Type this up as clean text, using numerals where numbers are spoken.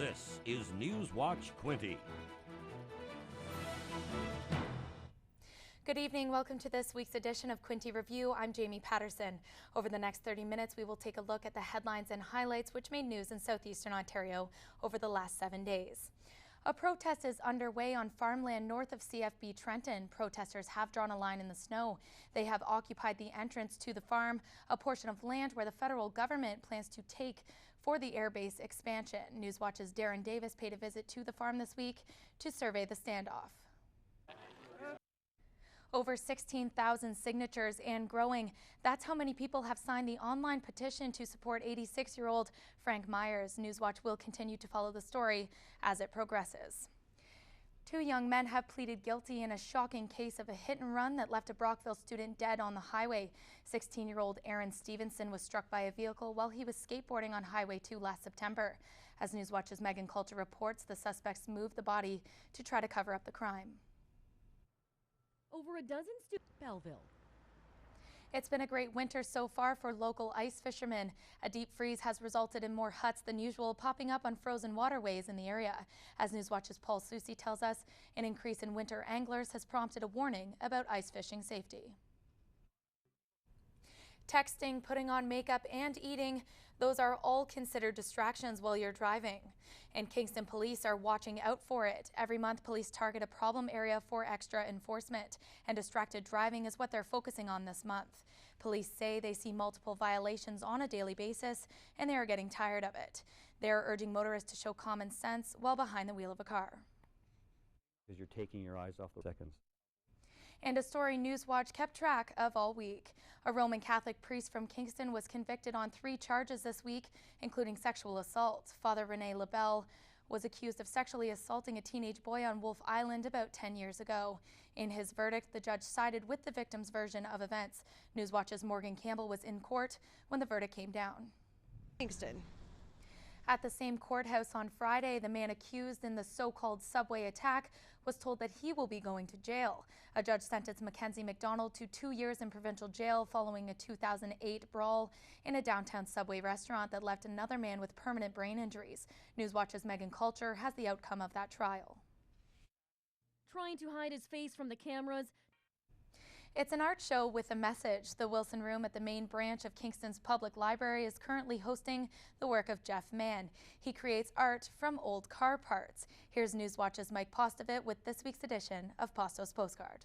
This is Newswatch Quinte. Good evening. Welcome to this week's edition of Quinte Review. I'm Jamie Patterson. Over the next 30 minutes, we will take a look at the headlines and highlights which made news in southeastern Ontario over the last 7 days. A protest is underway on farmland north of CFB Trenton. Protesters have drawn a line in the snow. They have occupied the entrance to the farm, a portion of land where the federal government plans to take for the airbase expansion. Newswatch's Darren Davis paid a visit to the farm this week to survey the standoff. Over 16,000 signatures and growing. That's how many people have signed the online petition to support 86-year-old Frank Myers. Newswatch will continue to follow the story as it progresses. Two young men have pleaded guilty in a shocking case of a hit and run that left a Brockville student dead on the highway. 16-year-old Aaron Stevenson was struck by a vehicle while he was skateboarding on Highway 2 last September. As Newswatch's Megan Coulter reports, the suspects moved the body to try to cover up the crime. Over a dozen students in Belleville. It's been a great winter so far for local ice fishermen. A deep freeze has resulted in more huts than usual popping up on frozen waterways in the area. As Newswatch's Paul Soucy tells us, an increase in winter anglers has prompted a warning about ice fishing safety. Texting, putting on makeup, and eating, those are all considered distractions while you're driving. And Kingston police are watching out for it. Every month, police target a problem area for extra enforcement, and distracted driving is what they're focusing on this month. Police say they see multiple violations on a daily basis, and they are getting tired of it. They're urging motorists to show common sense while behind the wheel of a car. Because you're taking your eyes off the seconds. And a story Newswatch kept track of all week. A Roman Catholic priest from Kingston was convicted on 3 charges this week, including sexual assault. Father Rene Labelle was accused of sexually assaulting a teenage boy on Wolf Island about 10 years ago. In his verdict, the judge sided with the victim's version of events. Newswatch's Morgan Campbell was in court when the verdict came down. Kingston. At the same courthouse on Friday, the man accused in the so-called subway attack was told that he will be going to jail. A judge sentenced Mackenzie McDonald to 2 years in provincial jail following a 2008 brawl in a downtown subway restaurant that left another man with permanent brain injuries. Newswatch's Megan Coulter has the outcome of that trial. Trying to hide his face from the cameras. It's an art show with a message. The Wilson Room at the main branch of Kingston's Public Library is currently hosting the work of Jeff Mann. He creates art from old car parts. Here's Newswatch's Mike Postovit with this week's edition of Posto's Postcard.